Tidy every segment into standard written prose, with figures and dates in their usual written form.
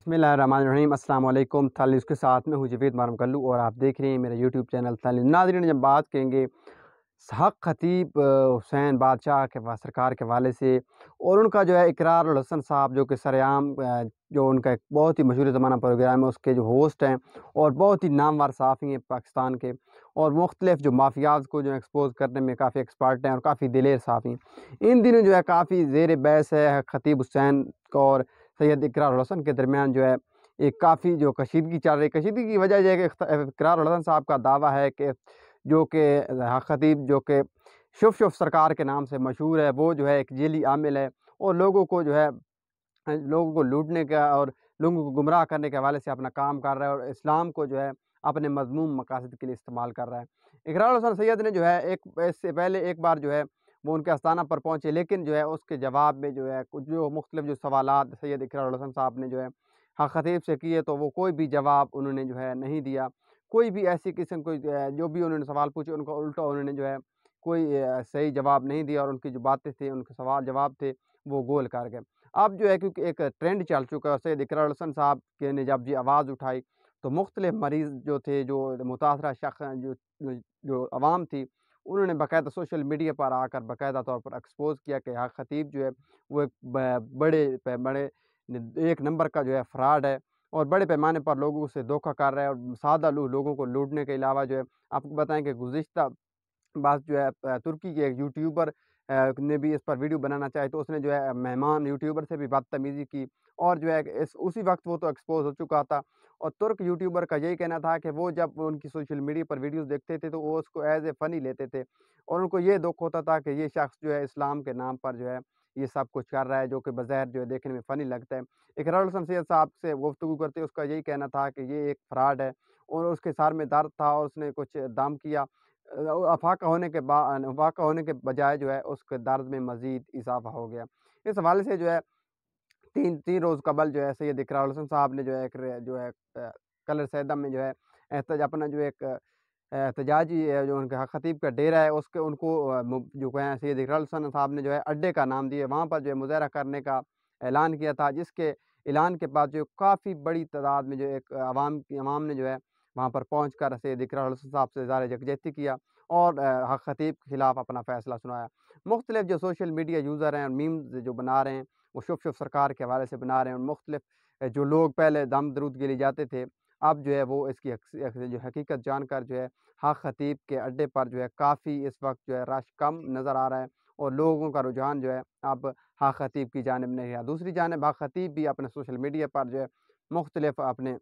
बिस्मिल्लाहिर्रहमानिर्रहीम। अस्सलाम वालेकुम। तालीस के साथ में हूँ जवेद मारम कल्लू और आप देख रहे हैं मेरा यूट्यूब चैनल तालीम। नाज़रीन, जब बात करेंगे हक़ ख़तीब हुसैन बादशाह के सरकार के हवाले से और उनका जो है इकरार उल हसन साहब जो कि सरेआम जो उनका एक बहुत ही मशहूर ज़माना प्रोग्राम है उसके जो होस्ट हैं और बहुत ही नामवर सहाफ़ी हैं पाकिस्तान के, और मुख्तलिफ़ जो माफियाज़ को जो एक्सपोज़ करने में काफ़ी एक्सपर्ट हैं और काफ़ी दिलेर सहाफ़ी हैं। इन दिनों जो है काफ़ी ज़ेर बहस है ख़तीब हुसैन और सैयद इकरार उल हसन के दरमियान जो है एक काफ़ी जो कशीदगी चल रही है। कशीदगी की वजह यह है कि इकरार उल हसन साहब का दावा है कि जो कि ख़तीब जो कि शुफ शुफ सरकार के नाम से मशहूर है, वो जो है एक जेली आमिल है और लोगों को जो है लोगों को लूटने का और लोगों को गुमराह करने के हवाले से अपना काम कर रहा है और इस्लाम को जो है अपने मज़मूम मकासद के लिए इस्तेमाल कर रहा है। इकरार हुसैन सैयद ने जो है एक इससे पहले एक बार जो है वो उनके आस्थाना पर पहुँचे, लेकिन जो है उसके जवाब में जो है कुछ जो मुख्तलिफ जो सवालात सैयद इकरार हुसैन साहब ने जो है ख़तीब से किए, तो वो कोई भी जवाब उन्होंने जो है नहीं दिया। कोई भी ऐसी किस्म कोई जो भी उन्होंने सवाल पूछे उनका उल्टा उन्होंने जो है कोई सही जवाब नहीं दिया और उनकी जो बातें थी, उनके सवाल जवाब थे, वो गोल कर गए। अब जो है क्योंकि एक ट्रेंड चल चुका है, सैयद इकरार हुसैन साहब के ने जब ये आवाज़ उठाई तो मुख्तलिफ मरीज़ जो थे, जो मुतासरा शख़्स जो आवाम थी, उन्होंने बाकायदा सोशल मीडिया पर आकर बाकायदा तौर पर एक्सपोज़ किया कि ख़तीब जो है वो एक बड़े एक नंबर का जो है फ्रॉड है और बड़े पैमाने पर लोगों से धोखा कर रहा है और सादा लोगों को लूटने के अलावा जो है आपको बताएँ कि गुज़िश्ता बात जो है तुर्की के एक यूट्यूबर ने भी इस पर वीडियो बनाना चाहे तो उसने जो है मेहमान यूट्यूबर से भी बदतमीज़ी की और जो है इस उसी वक्त वो तो एक्सपोज हो चुका था। और तुर्क यूट्यूबर का यही कहना था कि वो जब उनकी सोशल मीडिया पर वीडियोस देखते थे तो वो उसको एज ए फ़नी लेते थे और उनको ये दुख होता था कि ये शख्स जो है इस्लाम के नाम पर जो है ये सब कुछ कर रहा है, जो कि बज़ाहिर जो है देखने में फ़नी लगता है। इकरार हुसैन सैयद साहब से गुफ्तगू करते उसका यही कहना था कि ये एक फ्रॉड है और उसके सर में दर्द था और उसने कुछ दम किया। अफ़ाका होने के बजाय जो है उसके दर्द में मज़ीद इज़ाफ़ा हो गया। इस हवाले से जो है 3 रोज़ कबल जो है सैयद इकरार हुसैन साहब ने जो है कलर सैयदा में जो है अपना जो एक एहतजाजी जो उनका ख़तीब का डेरा है उसके उनको जो है सैयद इकरार हुसैन साहब ने जो है अड्डे का नाम दिया, वहाँ पर जो है मुज़ाहरा करने का ऐलान किया था, जिसके ऐलान के बाद जो काफ़ी बड़ी तादाद में जो एक अवाम ने जो है वहाँ पर पहुँच कर सैयद इकरार हुसैन साहब से इज़हार यकजहती किया और ख़तीब के खिलाफ़ अपना फ़ैसला सुनाया। मुख्तलिफ जो सोशल मीडिया यूज़र हैं और मीम्स जो बना रहे हैं वो शुभ शुभ सरकार के हवाले से बना रहे हैं और मुख्तलिफ जो लोग पहले दम दरूद के लिए जाते थे, अब जो है वो इसकी जो हकीकत जानकर जो है ख़तीब के अड्डे पर जो है काफ़ी इस वक्त जो है रश कम नज़र आ रहा है और लोगों का रुझान जो है अब ख़तीब की जानिब नहीं है। दूसरी जानिब ख़तीब भी अपने सोशल मीडिया पर जो है मुख्तलिफ अपने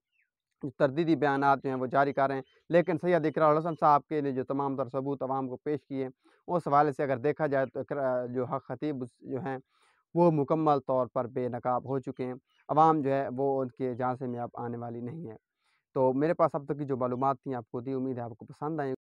तरदीदी बयानात जो हैं वो जारी कर रहे हैं, लेकिन सैयद इकरार हुसैन साहब के लिए जो तमाम तर सबूत अवाम को पेश किए, उस हवाले से अगर देखा जाए तो जो ख़तीब जो हैं वो मुकम्मल तौर पर बेनकाब हो चुके हैं। अवाम जो है वो उनके झांसे में अब आने वाली नहीं है। तो मेरे पास अब तक की जो मालूमात थी आपको दी, उम्मीद है आपको पसंद आई।